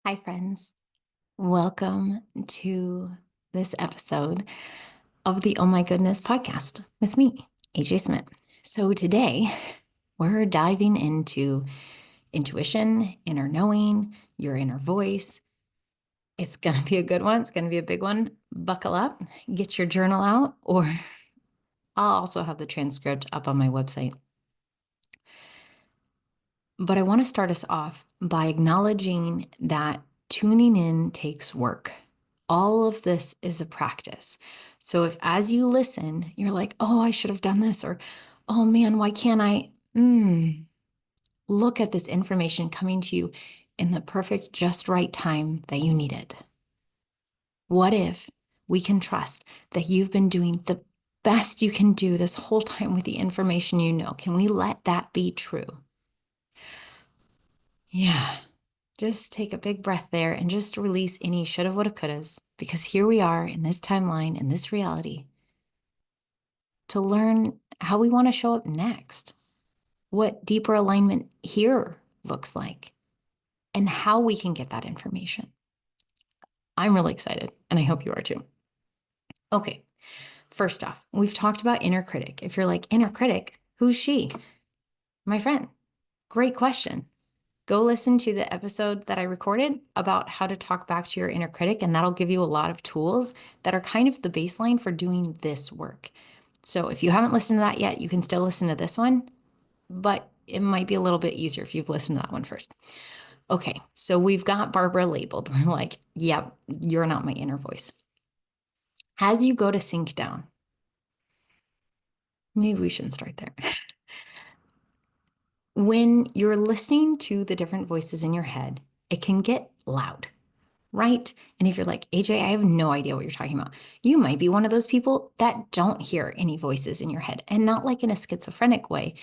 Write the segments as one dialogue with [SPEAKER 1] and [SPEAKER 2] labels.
[SPEAKER 1] Hi, friends. Welcome to this episode of the Oh My Goodness podcast with me, AJ Smith. So, today we're diving into intuition, inner knowing, your inner voice. It's going to be a good one. It's going to be a big one. Buckle up, get your journal out, or I'll also have the transcript up on my website. But I want to start us off by acknowledging that tuning in takes work. All of this is a practice. So if as you listen, you're like, oh, I should have done this, or oh man, why can't I? Look at this information coming to you in the perfect, just right time that you need it. What if we can trust that you've been doing the best you can do this whole time with the information you know? Can we let that be true? Yeah. Just take a big breath there and just release any shoulda, woulda, couldas, because here we are in this timeline, in this reality, to learn how we want to show up next, what deeper alignment here looks like, and how we can get that information. I'm really excited, and I hope you are too. Okay, first off, we've talked about inner critic. If you're like, inner critic, who's she? My friend. Great question. Go listen to the episode that I recorded about how to talk back to your inner critic, and that'll give you a lot of tools that are kind of the baseline for doing this work. So if you haven't listened to that yet, you can still listen to this one, but it might be a little bit easier if you've listened to that one first. Okay, so we've got Barbara labeled. We're like, yeah, you're not my inner voice. As you go to sink down, maybe we shouldn't start there. When you're listening to the different voices in your head, it can get loud. Right? And if you're like, AJ, I have no idea what you're talking about, you might be one of those people that don't hear any voices in your head, and not like in a schizophrenic way.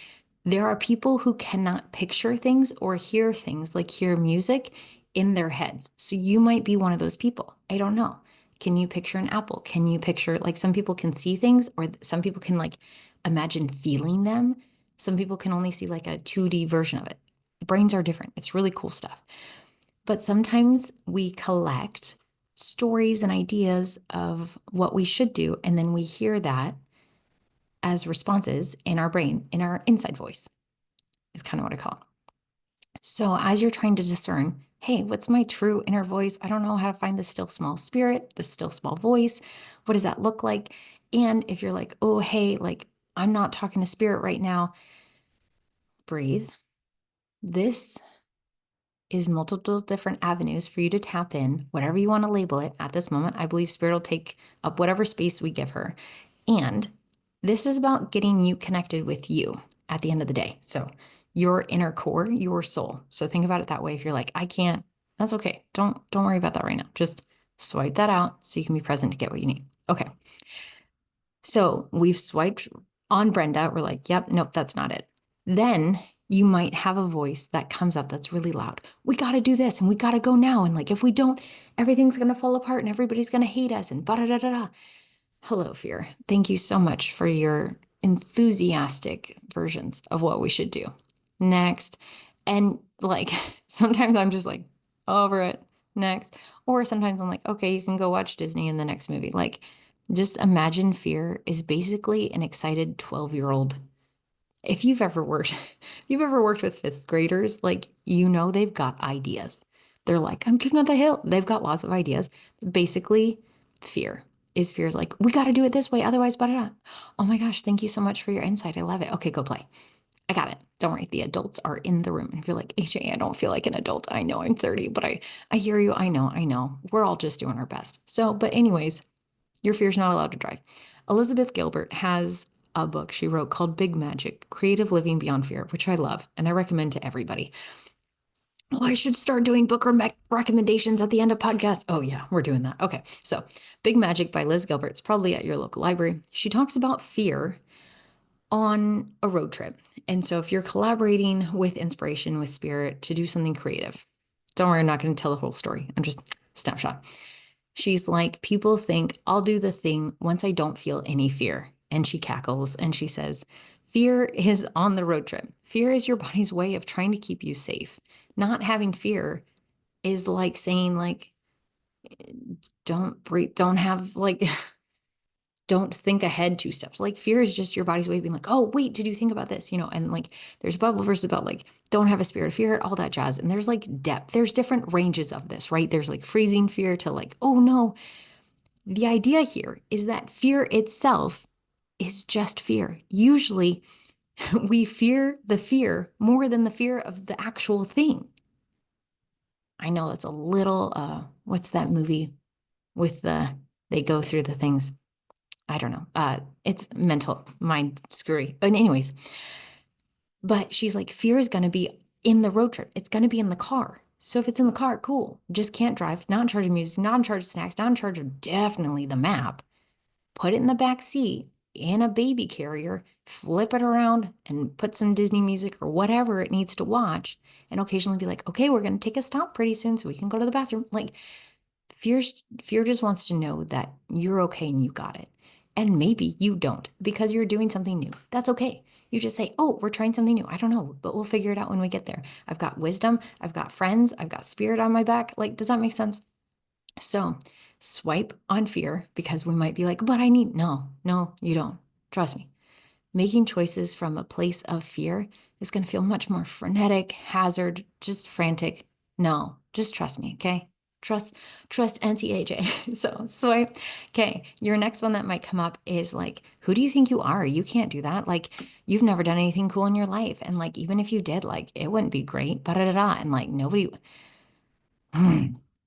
[SPEAKER 1] There are people who cannot picture things or hear things, like hear music in their heads. So you might be one of those people. I don't know. Can you picture an apple? Can you picture, like, some people can see things, or some people can like imagine feeling them. Some people can only see like a 2D version of it. Brains are different. It's really cool stuff. But sometimes we collect stories and ideas of what we should do, and then we hear that as responses in our brain, in our inside voice, is kind of what I call it. So as you're trying to discern, hey, what's my true inner voice? I don't know how to find the still small spirit, the still small voice. What does that look like? And if you're like, oh, hey, like, I'm not talking to spirit right now, breathe. This is multiple different avenues for you to tap in, whatever you want to label it at this moment. I believe spirit will take up whatever space we give her. And this is about getting you connected with you at the end of the day. So your inner core, your soul. So think about it that way. If you're like, I can't, that's okay. Don't worry about that right now. Just swipe that out so you can be present to get what you need. Okay. So we've swiped on Brenda. We're like, yep, nope, that's not it. Then you might have a voice that comes up that's really loud. We got to do this and we got to go now. And like, if we don't, everything's going to fall apart and everybody's going to hate us and da da da da. Hello, fear. Thank you so much for your enthusiastic versions of what we should do. Next. And like, sometimes I'm just like, over it. Next. Or sometimes I'm like, okay, you can go watch Disney in the next movie. Like, just imagine fear is basically an excited 12-year-old. If you've ever worked, if you've ever worked with fifth graders, like, you know, they've got ideas. They're like, I'm king of the hill. They've got lots of ideas. Basically, fear is like, we got to do it this way. Otherwise, blah, blah, blah. Oh my gosh, thank you so much for your insight. I love it. Okay, go play. I got it. Don't worry. The adults are in the room. And if you're like, AJ, I don't feel like an adult. I know I'm 30, but I hear you. I know. We're all just doing our best. So, but anyways, your fear's not allowed to drive. Elizabeth Gilbert has a book she wrote called Big Magic, Creative Living Beyond Fear, which I love and I recommend to everybody. Oh, I should start doing book recommendations at the end of podcasts. Oh, yeah, we're doing that. Okay. So, Big Magic by Liz Gilbert. It's probably at your local library. She talks about fear on a road trip. And so, if you're collaborating with inspiration, with spirit to do something creative, don't worry, I'm not going to tell the whole story. I'm just snapshot. She's like, people think I'll do the thing once I don't feel any fear. And she cackles and she says, fear is on the road trip. Fear is your body's way of trying to keep you safe. Not having fear is like saying like, don't breathe, don't have like, don't think ahead 2 steps. Like fear is just your body's way of being like, oh, wait, did you think about this? And like there's Bible verses about like, don't have a spirit of fear, all that jazz. And there's like depth, there's different ranges of this, right? There's like freezing fear to like, oh no. The idea here is that fear itself is just fear. Usually we fear the fear more than the fear of the actual thing. I know that's a little, what's that movie with they go through the things. I don't know. It's mental, mind screwy. And anyways, but she's like, fear is going to be in the road trip. It's going to be in the car. So if it's in the car, cool. Just can't drive, not in charge of music, not in charge of snacks, not in charge of definitely the map. Put it in the back seat in a baby carrier, flip it around and put some Disney music or whatever it needs to watch. And occasionally be like, okay, we're going to take a stop pretty soon so we can go to the bathroom. Like fear just wants to know that you're okay and you got it. And maybe you don't because you're doing something new. That's okay. You just say, oh, we're trying something new. I don't know, but we'll figure it out when we get there. I've got wisdom. I've got friends. I've got spirit on my back. Like, does that make sense? So swipe on fear because we might be like, but I need, no, you don't. Trust me. Making choices from a place of fear is going to feel much more frenetic, hazard, just frantic. No, just trust me, okay? Trust anti-AJ. So swipe. Okay, your next one that might come up is like, who do you think you are? You can't do that. Like, you've never done anything cool in your life. And like, even if you did, like, it wouldn't be great, da da da. And like, nobody,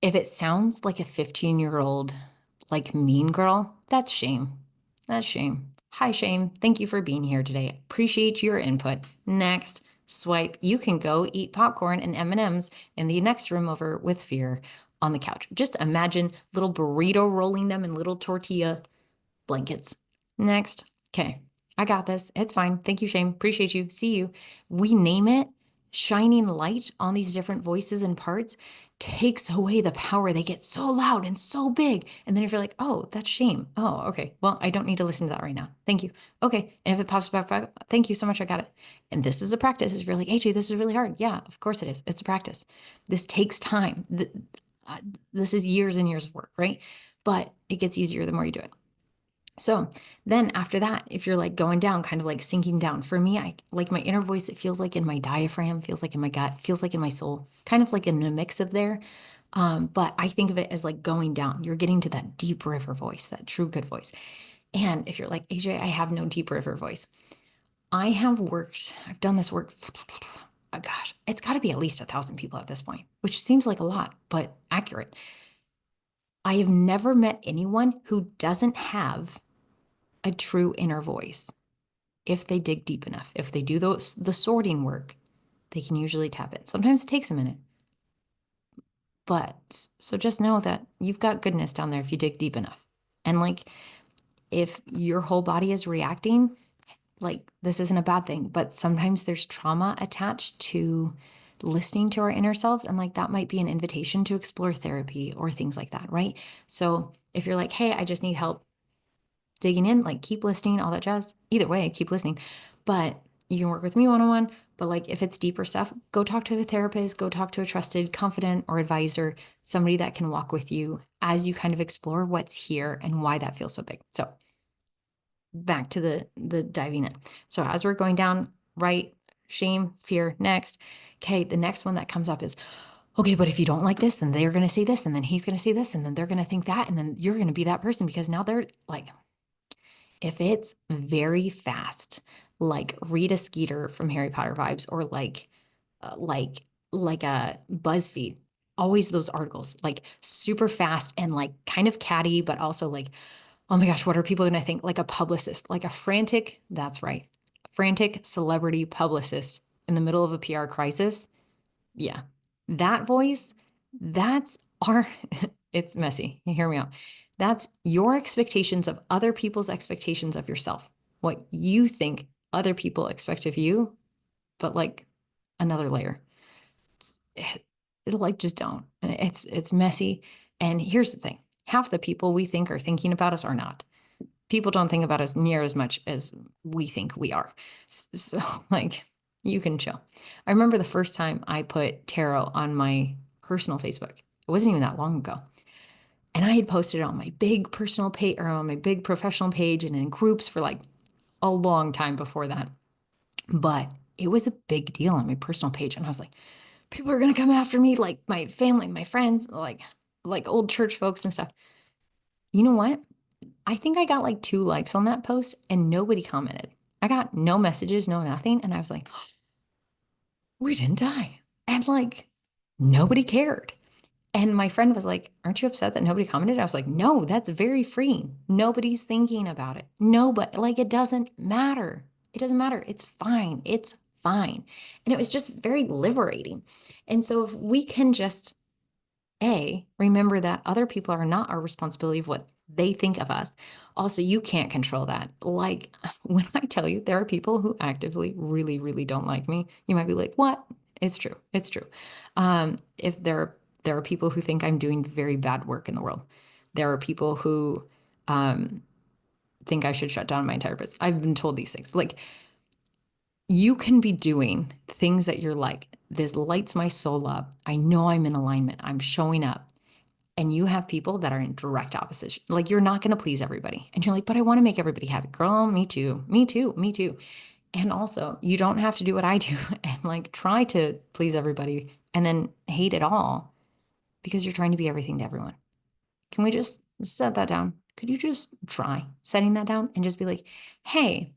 [SPEAKER 1] if it sounds like a 15-year-old, like mean girl, that's shame. That's shame. Hi, Shame. Thank you for being here today. Appreciate your input. Next, swipe. You can go eat popcorn and M&Ms in the next room over with fear on the couch. Just imagine little burrito rolling them in little tortilla blankets. Next. Okay. I got this. It's fine. Thank you, Shame. Appreciate you. See you. We name it. Shining light on these different voices and parts takes away the power. They get so loud and so big. And then if you're like, oh, that's Shame. Oh, okay. Well, I don't need to listen to that right now. Thank you. Okay. And if it pops back, thank you so much. I got it. And this is a practice. If you're like, AJ, this is really hard. Yeah, of course it is. It's a practice. This takes time. This is years and years of work, right? But it gets easier the more you do it. So then after that, if you're like going down, kind of like sinking down, for me, I like my inner voice, it feels like in my diaphragm, feels like in my gut, feels like in my soul, kind of like in a mix of there. But I think of it as like going down. You're getting to that deep river voice, that true good voice. And if you're like, AJ, I have no deep river voice. I've done this work. Oh, gosh, it's got to be at least 1,000 people at this point, which seems like a lot, but accurate. I have never met anyone who doesn't have a true inner voice. If they dig deep enough, if they do the sorting work, they can usually tap it. Sometimes it takes a minute. But so just know that you've got goodness down there if you dig deep enough. And like if your whole body is reacting, like this isn't a bad thing, but sometimes there's trauma attached to listening to our inner selves. And like that might be an invitation to explore therapy or things like that, right? So if you're like, hey, I just need help digging in, like keep listening, all that jazz. Either way, keep listening. But you can work with me one-on-one. But like if it's deeper stuff, go talk to a therapist, go talk to a trusted confidant or advisor, somebody that can walk with you as you kind of explore what's here and why that feels so big. So back to the diving in. So as we're going down, right, shame, fear, next. Okay, the next one that comes up is, okay, but if you don't like this, then they're going to say this, and then he's going to say this, and then they're going to think that, and then you're going to be that person because now they're like, if it's very fast, like Rita Skeeter from Harry Potter vibes, or uh, like like a BuzzFeed, always those articles, like super fast and like kind of catty, but also like, oh my gosh, what are people going to think? Like a publicist, like a frantic, that's right, frantic celebrity publicist in the middle of a PR crisis. Yeah, that voice, that's our, it's messy. You hear me out. That's your expectations of other people's expectations of yourself, what you think other people expect of you, but like another layer. It's, it'll like just don't. It's messy. And here's the thing: half the people we think are thinking about us are not. People don't think about us near as much as we think we are. So like you can chill. I remember the first time I put tarot on my personal Facebook. It wasn't even that long ago. And I had posted it on my big personal page or on my big professional page and in groups for like a long time before that. But it was a big deal on my personal page. And I was like, people are going to come after me, like my family, my friends, like old church folks and stuff. You know what? I think I got like 2 likes on that post and nobody commented. I got no messages, no nothing. And I was like, we didn't die. And like, nobody cared. And my friend was like, aren't you upset that nobody commented? I was like, no, that's very freeing. Nobody's thinking about it. Nobody, like, it doesn't matter. It doesn't matter. It's fine. It's fine. And it was just very liberating. And so if we can just remember that other people are not our responsibility of what they think of us. Also, you can't control that. Like when I tell you there are people who actively really, really don't like me, you might be like, what? It's true. It's true. If there are people who think I'm doing very bad work in the world. There are people who think I should shut down my entire business. I've been told these things. Like you can be doing things that you're like, this lights my soul up. I know I'm in alignment. I'm showing up. And you have people that are in direct opposition. Like you're not going to please everybody. And you're like, but I want to make everybody happy. Girl, me too. Me too. Me too. And also, you don't have to do what I do and like try to please everybody and then hate it all because you're trying to be everything to everyone. Can we just set that down? Could you just try setting that down and just be like, hey,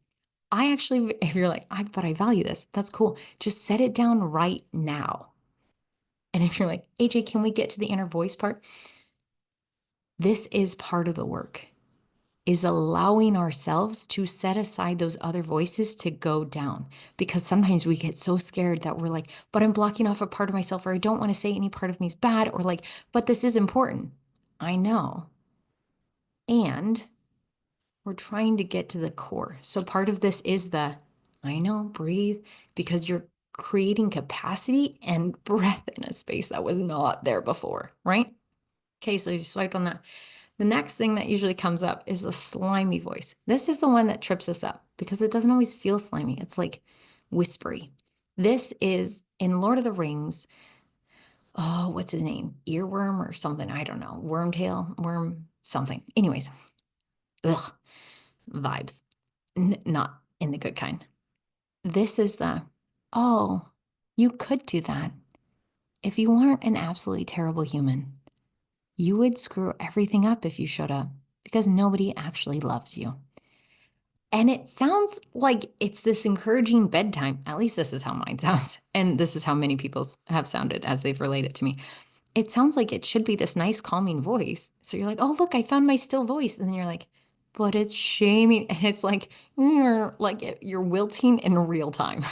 [SPEAKER 1] I actually, if you're like, but I value this, that's cool. Just set it down right now. And if you're like, AJ, can we get to the inner voice part? This is part of the work, is allowing ourselves to set aside those other voices to go down. Because sometimes we get so scared that we're like, but I'm blocking off a part of myself, or I don't want to say any part of me is bad, or like, but this is important. I know. And we're trying to get to the core. So part of this is I know, breathe, because you're creating capacity and breath in a space that was not there before, right? Okay, so you swipe on that. The next thing that usually comes up is the slimy voice. This is the one that trips us up because it doesn't always feel slimy. It's like whispery. This is in Lord of the Rings. Oh, what's his name? Earworm or something? I don't know. Wormtail, worm something. Anyways, ugh, vibes. Not in the good kind. This is oh, you could do that. If you weren't an absolutely terrible human, you would screw everything up if you showed up because nobody actually loves you. And it sounds like it's this encouraging bedtime. At least this is how mine sounds. And this is how many people have sounded as they've related to me. It sounds like it should be this nice, calming voice. So you're like, oh, look, I found my still voice. And then you're like, but it's shaming. And it's like you're wilting in real time.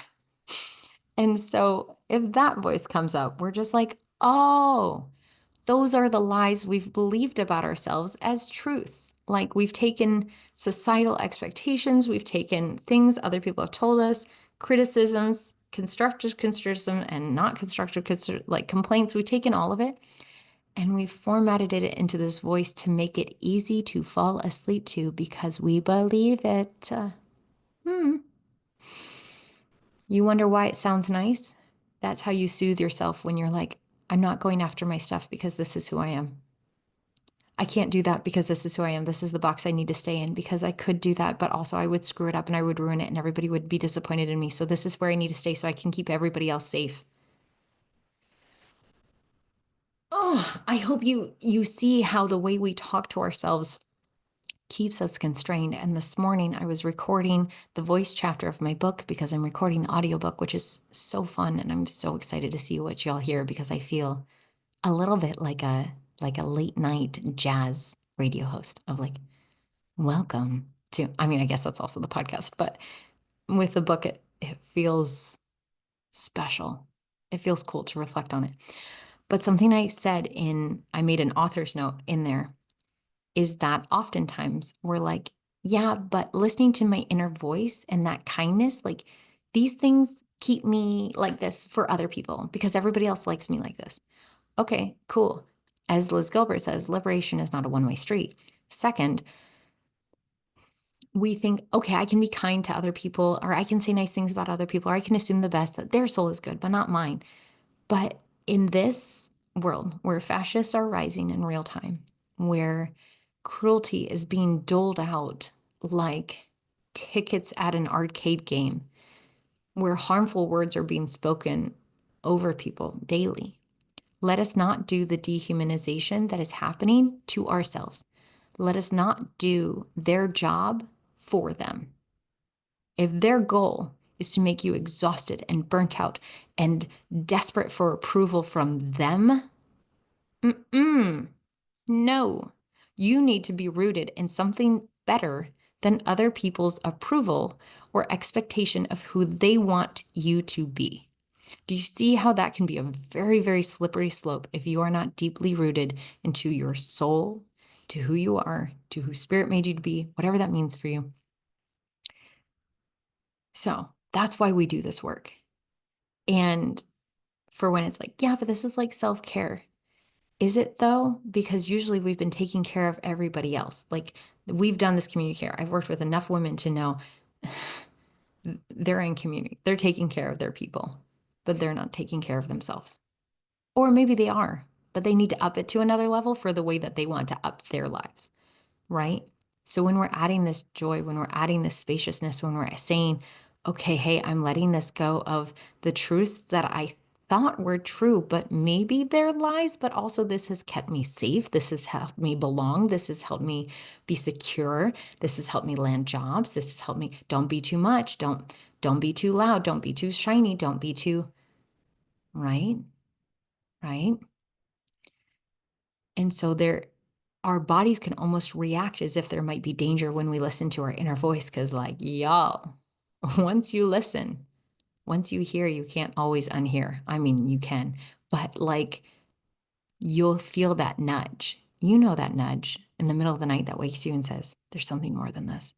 [SPEAKER 1] And so if that voice comes up, we're just like, oh, those are the lies we've believed about ourselves as truths. Like we've taken societal expectations, we've taken things other people have told us, criticisms, constructive criticism and not constructive like complaints. We've taken all of it and we've formatted it into this voice to make it easy to fall asleep to because we believe it. You wonder why it sounds nice? That's how you soothe yourself when you're like, I'm not going after my stuff because this is who I am. I can't do that because this is who I am. This is the box I need to stay in because I could do that, but also I would screw it up and I would ruin it and everybody would be disappointed in me. So this is where I need to stay so I can keep everybody else safe. Oh, I hope you see how the way we talk to ourselves keeps us constrained. And this morning I was recording the voice chapter of my book because I'm recording the audiobook, which is so fun. And I'm so excited to see what y'all hear because I feel a little bit like a late night jazz radio host of like, welcome to, I mean, I guess that's also the podcast, but with the book, it feels special. It feels cool to reflect on it. But something I made an author's note in there is that oftentimes we're like, yeah, but listening to my inner voice and that kindness, like these things keep me like this for other people because everybody else likes me like this. Okay, cool. As Liz Gilbert says, liberation is not a one-way street. Second, we think, okay, I can be kind to other people, or I can say nice things about other people, or I can assume the best that their soul is good, but not mine. But in this, world where fascists are rising in real time, where cruelty is being doled out like tickets at an arcade game, where harmful words are being spoken over people daily. Let us not do the dehumanization that is happening to ourselves. Let us not do their job for them. If their goal is to make you exhausted and burnt out and desperate for approval from them, no. You need to be rooted in something better than other people's approval or expectation of who they want you to be. Do you see how that can be a very, very slippery slope if you are not deeply rooted into your soul, to who you are, to who Spirit made you to be, whatever that means for you? So that's why we do this work. And for when it's like, yeah, but this is like self-care. Is it though? Because usually we've been taking care of everybody else. Like we've done this community care. I've worked with enough women to know they're in community. They're taking care of their people, but they're not taking care of themselves. Or maybe they are, but they need to up it to another level for the way that they want to up their lives, right? So when we're adding this joy, when we're adding this spaciousness, when we're saying, okay, hey, I'm letting this go of the truths that I thought were true, but maybe they're lies, but also this has kept me safe. This has helped me belong. This has helped me be secure. This has helped me land jobs. This has helped me. Don't be too much. Don't be too loud. Don't be too shiny. Don't be too, right? Right? And so our bodies can almost react as if there might be danger when we listen to our inner voice. Cause like, y'all, once you listen, once you hear, you can't always unhear. I mean, you can, but like you'll feel that nudge. You know, that nudge in the middle of the night that wakes you and says, there's something more than this.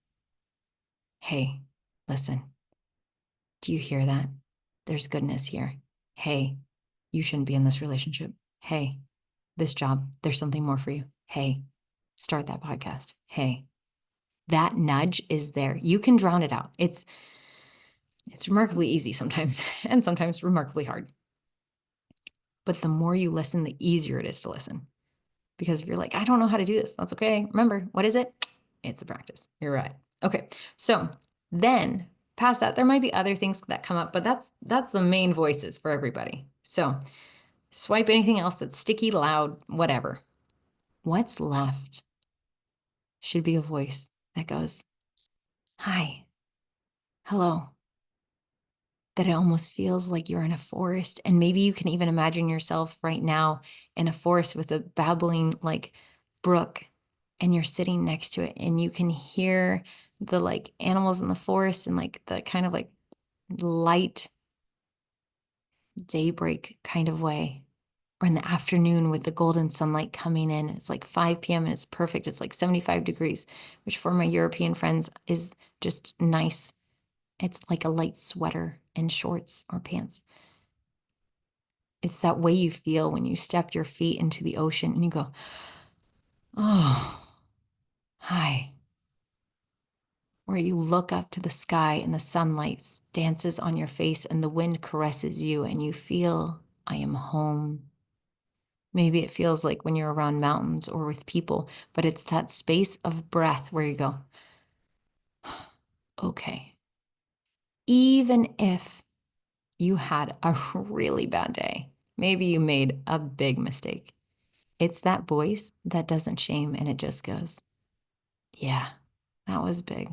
[SPEAKER 1] Hey, listen, do you hear that? There's goodness here. Hey, you shouldn't be in this relationship. Hey, this job, there's something more for you. Hey, start that podcast. Hey, that nudge is there. You can drown it out. It's remarkably easy sometimes and sometimes remarkably hard. But the more you listen, the easier it is to listen. Because if you're like, I don't know how to do this, that's okay. Remember, what is it? It's a practice. You're right. Okay. So then past that, there might be other things that come up, but that's the main voices for everybody. So swipe anything else that's sticky, loud, whatever. What's left should be a voice that goes, hi, hello. That it almost feels like you're in a forest. And maybe you can even imagine yourself right now in a forest with a babbling like brook, and you're sitting next to it and you can hear the like animals in the forest and like the kind of like light daybreak kind of way. Or in the afternoon with the golden sunlight coming in. It's like 5 p.m. and it's perfect. It's like 75 degrees, which for my European friends is just nice. It's like a light sweater and shorts or pants. It's that way you feel when you step your feet into the ocean and you go, oh, hi. Where you look up to the sky and the sunlight dances on your face and the wind caresses you and you feel, I am home. Maybe it feels like when you're around mountains or with people, but it's that space of breath where you go, okay. Even if you had a really bad day, maybe you made a big mistake. It's that voice that doesn't shame and it just goes, yeah, that was big.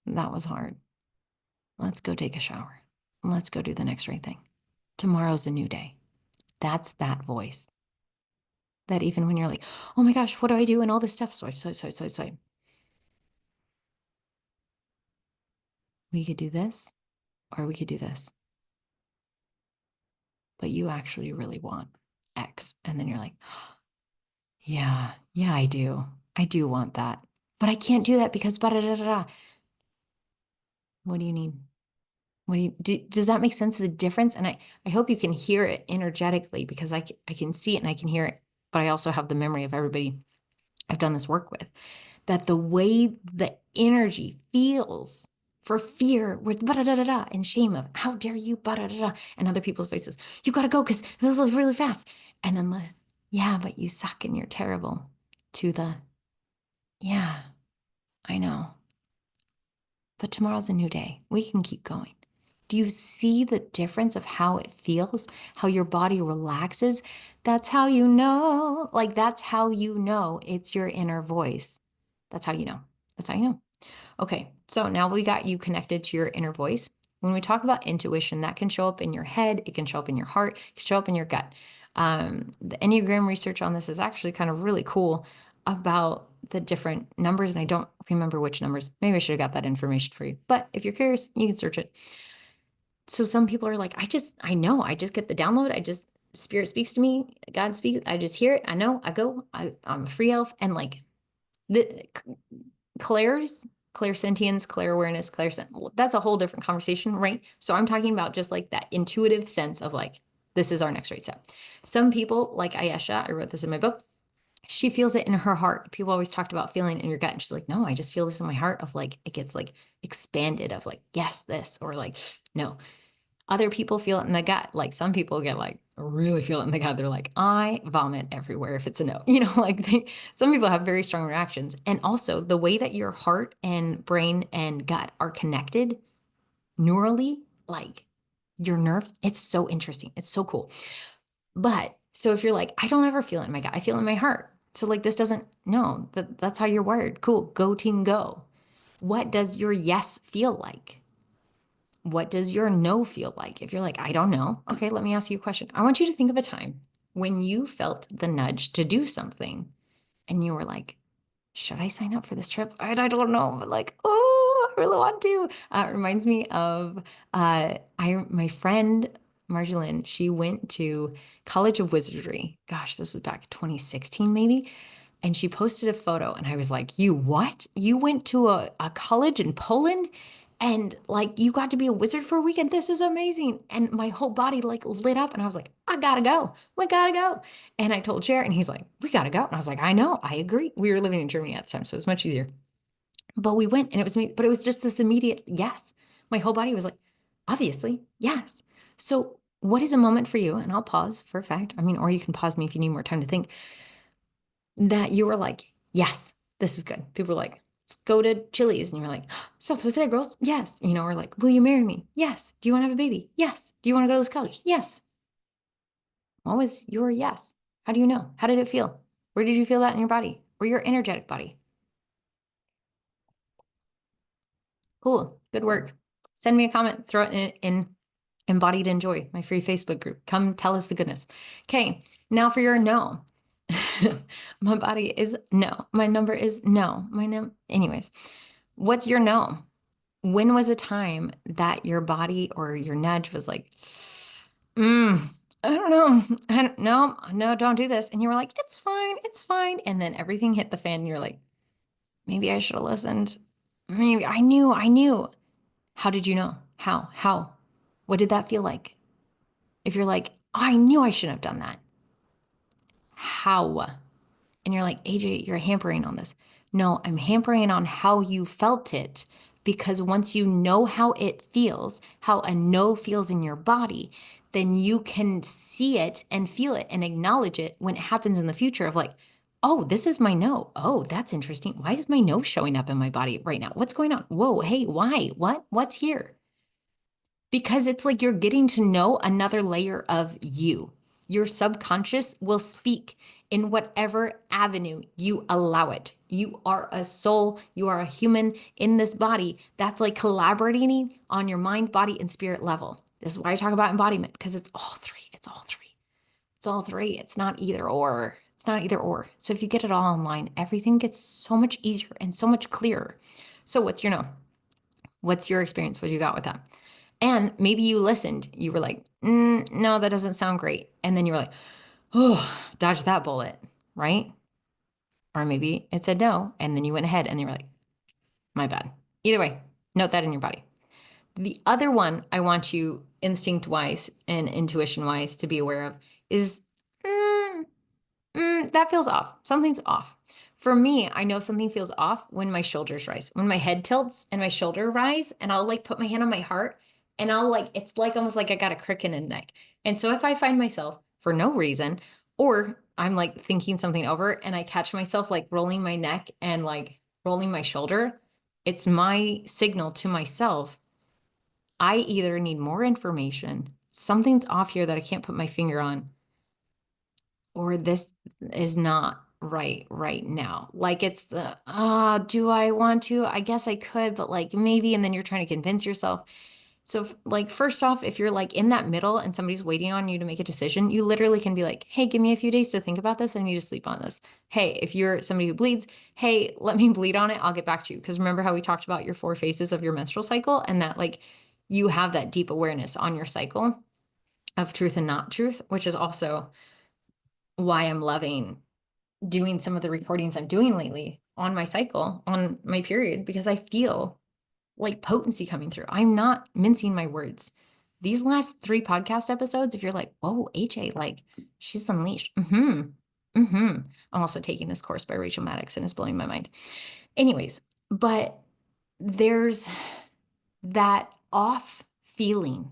[SPEAKER 1] That was hard. Let's go take a shower. Let's go do the next right thing. Tomorrow's a new day. That's that voice. That even when you're like, oh my gosh, what do I do? And all this stuff, swipe. We could do this or we could do this. But you actually really want X. And then you're like, yeah, I do. I do want that. But I can't do that because da da da da. What do you need? Does that make sense? The difference? And I hope you can hear it energetically because I can see it and I can hear it, but I also have the memory of everybody I've done this work with, that the way the energy feels for fear with and shame of how dare you, and other people's voices, you got to go because it was really fast. And then the, yeah, but you suck and you're terrible, to the, yeah, I know. But tomorrow's a new day. We can keep going. Do you see the difference of how it feels, how your body relaxes? That's how you know. Like, that's how you know it's your inner voice. That's how you know. That's how you know. Okay, so now we got you connected to your inner voice. When we talk about intuition, that can show up in your head, it can show up in your heart, it can show up in your gut. The Enneagram research on this is actually kind of really cool about the different numbers, and I don't remember which numbers. Maybe I should have got that information for you. But if you're curious, you can search it. So some people are like, I know, I just get the download. Spirit speaks to me, God speaks, I just hear it. I know, I go, I'm a free elf. And like the clairsentience, clair awareness, that's a whole different conversation, right? So I'm talking about just like that intuitive sense of like, this is our next right step. Some people, like Ayesha, I wrote this in my book, she feels it in her heart. People always talked about feeling it in your gut. And she's like, no, I just feel this in my heart of like, it gets like expanded of like, yes, this, or like, no. Other people feel it in the gut. Like some people get like really feel it in the gut. They're like, I vomit everywhere if it's a no. Like some people have very strong reactions. And also the way that your heart and brain and gut are connected neurally, like your nerves, it's so interesting. It's so cool. But so if you're like, I don't ever feel it in my gut, I feel it in my heart. So like this doesn't, no, that's how you're wired. Cool. Go team, go. What does your yes feel like? What does your no feel like? If you're like, I don't know. Okay, let me ask you a question. I want you to think of a time when you felt the nudge to do something and you were like, should I sign up for this trip? I don't know, but like, oh, I really want to. It reminds me of my friend Marjolaine. She went to College of Wizardry. Gosh, this was back 2016 maybe. And she posted a photo, and I was like, you what? You went to a college in Poland? And like you got to be a wizard for a weekend. This is amazing. And my whole body like lit up and I was like, I gotta go. We gotta go. And I told Chair and he's like, we gotta go. And I was like, I know, I agree. We were living in Germany at the time, so it was much easier. But we went and it was me, but it was just this immediate yes. My whole body was like, obviously, yes. So what is a moment for you? And I'll pause for a fact. I mean, or you can pause me if you need more time to think that you were like, yes, this is good. People were like, let's go to Chili's. And you're like, Southwest Egg Rolls? Yes. Or like, will you marry me? Yes. Do you want to have a baby? Yes. Do you want to go to this college? Yes. What was your yes? How do you know? How did it feel? Where did you feel that in your body or your energetic body? Cool. Good work. Send me a comment. Throw it in Embodied Enjoy, my free Facebook group. Come tell us the goodness. Okay. Now for your no. My body is no. My number is no. Anyways, what's your no? When was a time that your body or your nudge was like, I don't know. No, don't do this. And you were like, it's fine. It's fine. And then everything hit the fan and you're like, maybe I should have listened. Maybe I knew. How did you know? How? What did that feel like? If you're like, I knew I shouldn't have done that. How? And you're like, AJ, you're hampering on this. No, I'm hampering on how you felt it because once you know how it feels, how a no feels in your body, then you can see it and feel it and acknowledge it when it happens in the future of like, oh, this is my no. Oh, that's interesting. Why is my no showing up in my body right now? What's going on? Whoa, hey, why? What? What's here? Because it's like you're getting to know another layer of you. Your subconscious will speak in whatever avenue you allow it. You are a soul, you are a human in this body that's like collaborating on your mind, body, and spirit level. This is why I talk about embodiment because it's all three. It's all three. It's all three. It's not either or. It's not either or. So if you get it all online, everything gets so much easier and so much clearer. So what's your no? What's your experience? What you got with that? And maybe you listened. You were like, no, that doesn't sound great. And then you were like, oh, dodge that bullet, right? Or maybe it said no. And then you went ahead and you were like, my bad. Either way, note that in your body. The other one I want you instinct wise and intuition wise to be aware of is that feels off. Something's off. For me, I know something feels off when my shoulders rise, when my head tilts and my shoulder rise, and I'll like put my hand on my heart and I'll like, it's like almost like I got a crick in the neck. And so if I find myself for no reason Or I'm like thinking something over and I catch myself like rolling my neck and like rolling my shoulder. It's my signal to myself. I either need more information, something's off here that I can't put my finger on, or this is not right now. Like it's the, do I want to? I guess I could, but like maybe, and then you're trying to convince yourself. So, like, first off, if you're like in that middle and somebody's waiting on you to make a decision, you literally can be like, hey, give me a few days to think about this. I need to sleep on this. Hey, if you're somebody who bleeds, hey, let me bleed on it. I'll get back to you. Because remember how we talked about your 4 phases of your menstrual cycle and that, like, you have that deep awareness on your cycle of truth and not truth, which is also why I'm loving doing some of the recordings I'm doing lately on my cycle, on my period, because I feel like potency coming through. I'm not mincing my words. These last 3 podcast episodes, if you're like, whoa, AJ, like she's unleashed. I'm also taking this course by Rachel Maddox and it's blowing my mind. Anyways, but there's that off feeling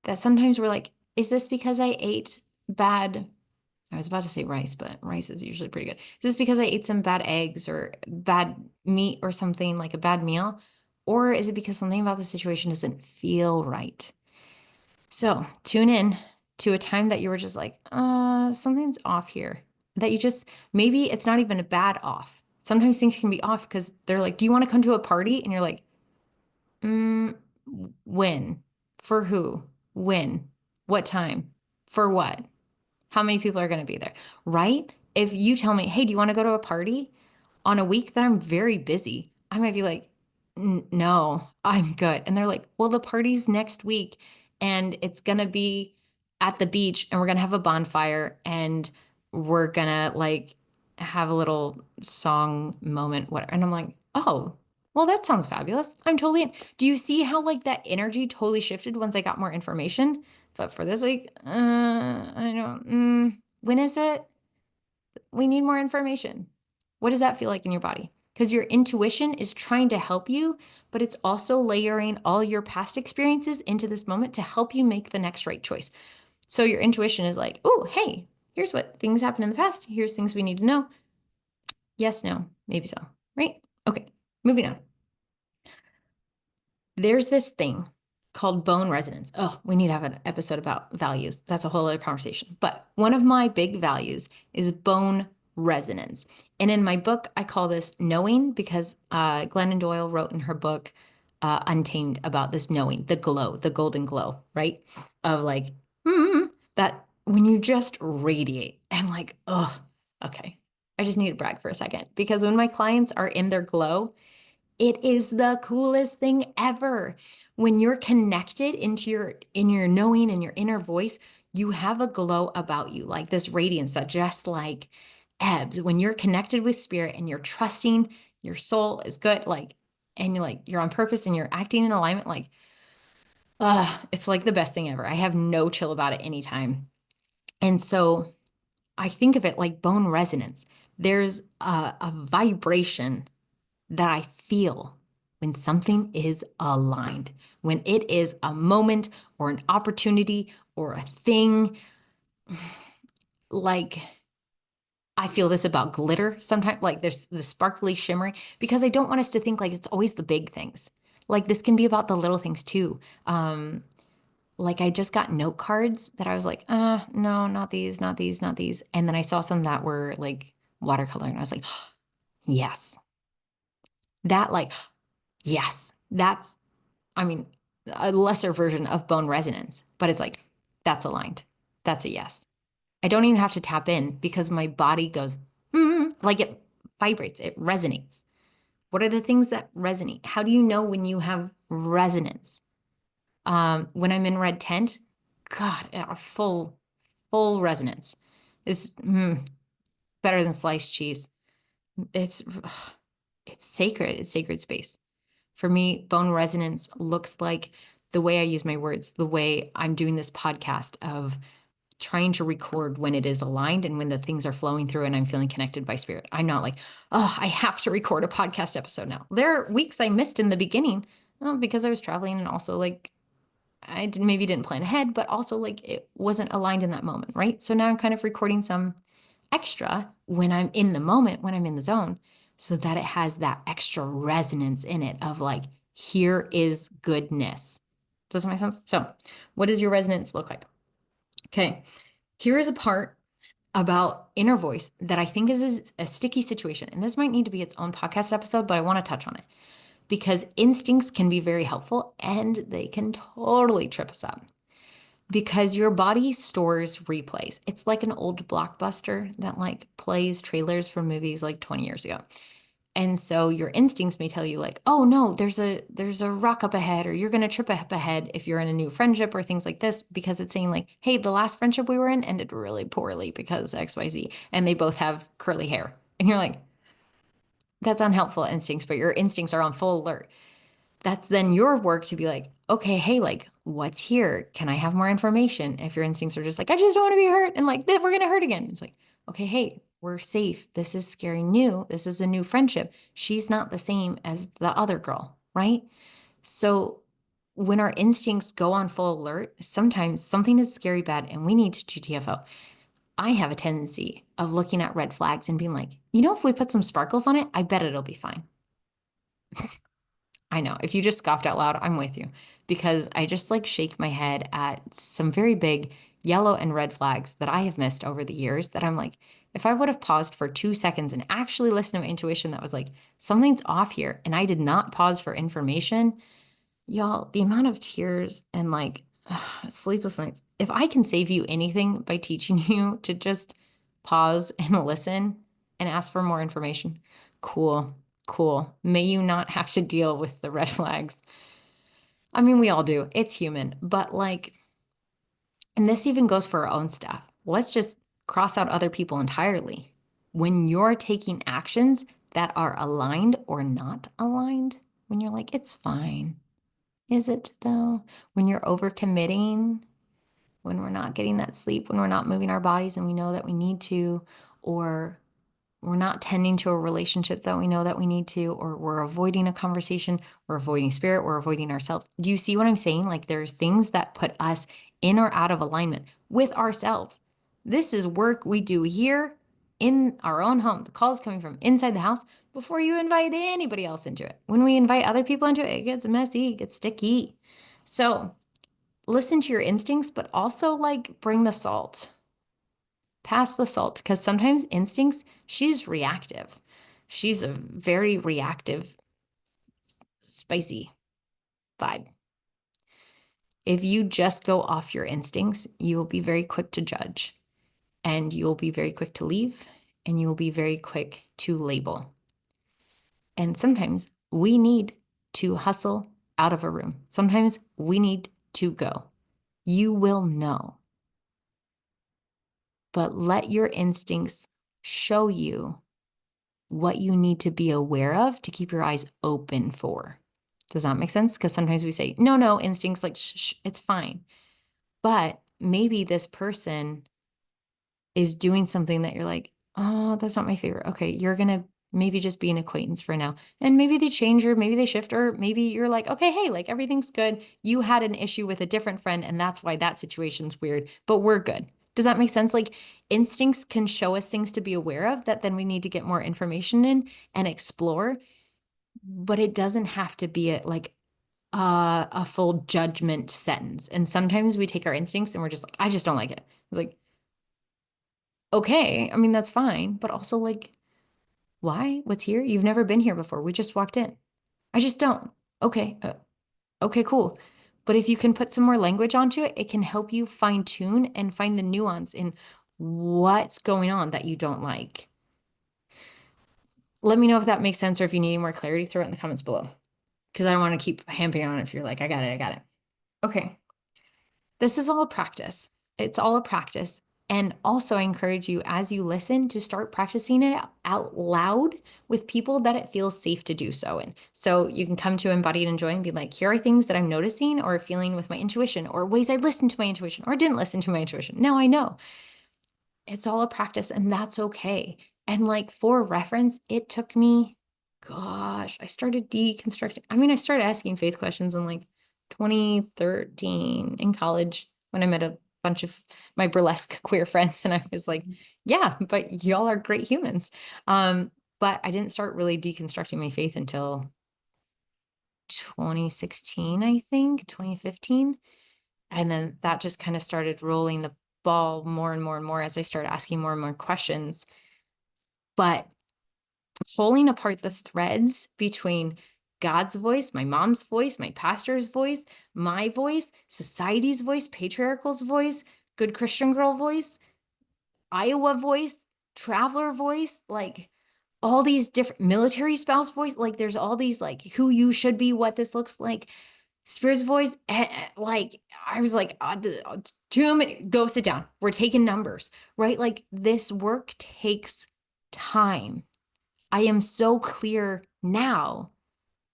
[SPEAKER 1] that sometimes we're like, is this because I ate bad? I was about to say rice, but rice is usually pretty good. Is this because I ate some bad eggs or bad meat or something, like a bad meal? Or is it because something about the situation doesn't feel right? So tune in to a time that you were just like, something's off here. That you just, maybe it's not even a bad off. Sometimes things can be off because they're like, do you want to come to a party? And you're like, mm, when? For who? When? What time? For what? How many people are going to be there? Right? If you tell me, hey, do you want to go to a party on a week that I'm very busy? I might be like, no, I'm good. And they're like, well, the party's next week and it's going to be at the beach and we're going to have a bonfire and we're going to like have a little song moment, whatever. And I'm like, oh, well, that sounds fabulous. I'm totally in. Do you see how like that energy totally shifted once I got more information? But for this week, I don't. When is it? We need more information. What does that feel like in your body? Because your intuition is trying to help you, but it's also layering all your past experiences into this moment to help you make the next right choice. So your intuition is like, oh, hey, here's what things happened in the past. Here's things we need to know. Yes, no, maybe so. Right? Okay, moving on. There's this thing called bone resonance. Oh, we need to have an episode about values. That's a whole other conversation. But one of my big values is bone resonance. And in my book, I call this knowing because Glennon Doyle wrote in her book, Untamed, about this knowing, the glow, the golden glow, right? Of like, that when you just radiate and like, oh, okay. I just need to brag for a second because when my clients are in their glow, it is the coolest thing ever. When you're connected into your knowing and your inner voice, you have a glow about you, like this radiance that just like ebbs. When you're connected with spirit and you're trusting your soul is good, like, and you're on purpose and you're acting in alignment, like, it's like the best thing ever. I have no chill about it anytime. And so I think of it like bone resonance. There's a vibration that I feel when something is aligned, when it is a moment or an opportunity or a thing. Like I feel this about glitter sometimes, like there's the sparkly shimmery, because I don't want us to think like it's always the big things. Like this can be about the little things too. Like I just got note cards that I was like, no, not these, not these, not these. And then I saw some that were like watercolor and I was like, yes, that like, yes, that's I mean, a lesser version of bone resonance, but it's like, that's aligned. That's a yes. I don't even have to tap in because my body goes, like it vibrates, it resonates. What are the things that resonate? How do you know when you have resonance? When I'm in red tent, God, full resonance is better than sliced cheese. It's, it's sacred. It's sacred space. For me, bone resonance looks like the way I use my words, the way I'm doing this podcast of trying to record when it is aligned and when the things are flowing through and I'm feeling connected by spirit. I'm not like, oh, I have to record a podcast episode now. There are weeks I missed in the beginning because I was traveling and also like maybe didn't plan ahead, but also like it wasn't aligned in that moment, right? So now I'm kind of recording some extra when I'm in the moment, when I'm in the zone, so that it has that extra resonance in it of like, here is goodness. Does that make sense? So, what does your resonance look like? Okay, here is a part about inner voice that I think is a sticky situation. And this might need to be its own podcast episode, but I want to touch on it because instincts can be very helpful and they can totally trip us up because your body stores replays. It's like an old blockbuster that like plays trailers from movies like 20 years ago. And so your instincts may tell you like, "Oh no, there's a rock up ahead or you're going to trip up ahead if you're in a new friendship or things like this because it's saying like, "Hey, the last friendship we were in ended really poorly because XYZ and they both have curly hair." And you're like, "That's unhelpful instincts, but your instincts are on full alert." That's then your work to be like, okay, hey, like, what's here? Can I have more information? If your instincts are just like, I just don't want to be hurt and like, that we're going to hurt again. It's like, okay, hey, we're safe. This is scary new. This is a new friendship. She's not the same as the other girl, right? So when our instincts go on full alert, sometimes something is scary bad and we need to GTFO. I have a tendency of looking at red flags and being like, if we put some sparkles on it, I bet it'll be fine. I know. If you just scoffed out loud, I'm with you because I just like shake my head at some very big yellow and red flags that I have missed over the years that I'm like, if I would have paused for 2 seconds and actually listened to my intuition that was like, something's off here, and I did not pause for information, y'all, the amount of tears and like sleepless nights, if I can save you anything by teaching you to just pause and listen and ask for more information, cool, cool. May you not have to deal with the red flags. I mean, we all do. It's human, but like, and this even goes for our own stuff. Let's just cross out other people entirely. When you're taking actions that are aligned or not aligned, when you're like, it's fine. Is it though? When you're overcommitting, when we're not getting that sleep, when we're not moving our bodies and we know that we need to, or we're not tending to a relationship that we know that we need to, or we're avoiding a conversation, we're avoiding spirit, we're avoiding ourselves. Do you see what I'm saying? Like there's things that put us in or out of alignment with ourselves. This is work we do here in our own home. The call is coming from inside the house before you invite anybody else into it. When we invite other people into it, it gets messy, it gets sticky. So listen to your instincts, but also like bring the salt. Pass the salt because sometimes instincts, she's reactive. She's a very reactive, spicy vibe. If you just go off your instincts, you will be very quick to judge and you will be very quick to leave and you will be very quick to label. And sometimes we need to hustle out of a room. Sometimes we need to go. You will know. But let your instincts show you what you need to be aware of to keep your eyes open for. Does that make sense? Because sometimes we say, no, no, instincts like, shh, it's fine. But maybe this person is doing something that you're like, oh, that's not my favorite. Okay, you're going to maybe just be an acquaintance for now. And maybe they change or maybe they shift, or maybe you're like, okay, hey, like everything's good. You had an issue with a different friend and that's why that situation's weird, but we're good. Does that make sense? Like instincts can show us things to be aware of that then we need to get more information in and explore, but it doesn't have to be a full judgment sentence. And sometimes we take our instincts and we're just like, I just don't like it. It's like, okay, I mean, that's fine, but also like, why? What's here? You've never been here before. We just walked in. I just don't. Okay. Okay, cool. But if you can put some more language onto it, it can help you fine tune and find the nuance in what's going on that you don't like. Let me know if that makes sense or if you need more clarity, throw it in the comments below. Because I don't want to keep hamping on it if you're like, I got it, I got it. Okay. This is all a practice. It's all a practice. And also, I encourage you as you listen to start practicing it out loud with people that it feels safe to do so in. So you can come to Embodied and Joy and be like, here are things that I'm noticing or feeling with my intuition, or ways I listened to my intuition or didn't listen to my intuition. Now I know. It's all a practice, and that's okay. And like for reference, it took me, gosh, I started deconstructing. I mean, I started asking faith questions and like 2013 in college when I met a bunch of my burlesque queer friends. And I was like, yeah, but y'all are great humans. But I didn't start really deconstructing my faith until 2016, I think, 2015. And then that just kind of started rolling the ball more and more and more as I started asking more and more questions. But pulling apart the threads between God's voice, my mom's voice, my pastor's voice, my voice, society's voice, patriarchal's voice, good Christian girl voice, Iowa voice, traveler voice, like all these different military spouse voice, like there's all these like who you should be, what this looks like, Spirit's voice, like I was like, too many, go sit down. We're taking numbers, right? Like this work takes time. I am so clear now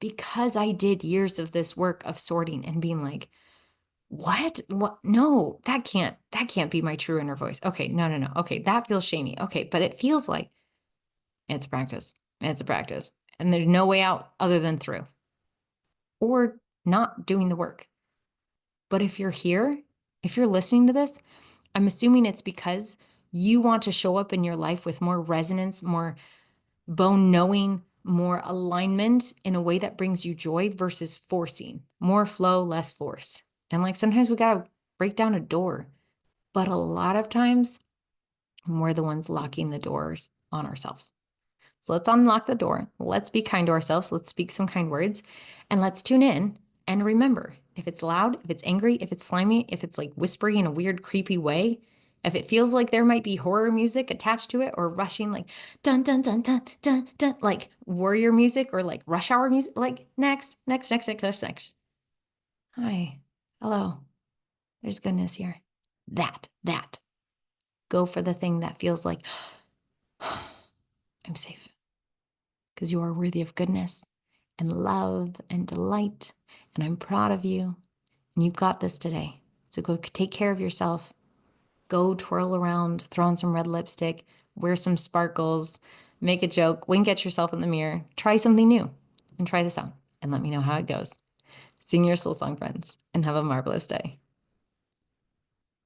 [SPEAKER 1] because I did years of this work of sorting and being like, what? What? No, that can't be my true inner voice. Okay, no, no, no. Okay, that feels shamey. Okay, but it feels like it's practice. It's a practice. And there's no way out other than through or not doing the work. But if you're here, if you're listening to this, I'm assuming it's because you want to show up in your life with more resonance, more bone knowing, more alignment in a way that brings you joy versus forcing. More flow, less force. And like sometimes we got to break down a door, but a lot of times we're the ones locking the doors on ourselves. So let's unlock the door. Let's be kind to ourselves. Let's speak some kind words and let's tune in and remember if it's loud, if it's angry, if it's slimy, if it's like whispery in a weird, creepy way, if it feels like there might be horror music attached to it or rushing like dun, dun, dun, dun, dun, dun, like warrior music or like rush hour music, like next, next, next, next, next, next. Hi, hello, there's goodness here. That. Go for the thing that feels like I'm safe. Because you are worthy of goodness and love and delight. And I'm proud of you. And you've got this today. So go take care of yourself. Go twirl around, throw on some red lipstick, wear some sparkles, make a joke, wink at yourself in the mirror, try something new and try this out and let me know how it goes. Sing your soul song, friends, and have a marvelous day.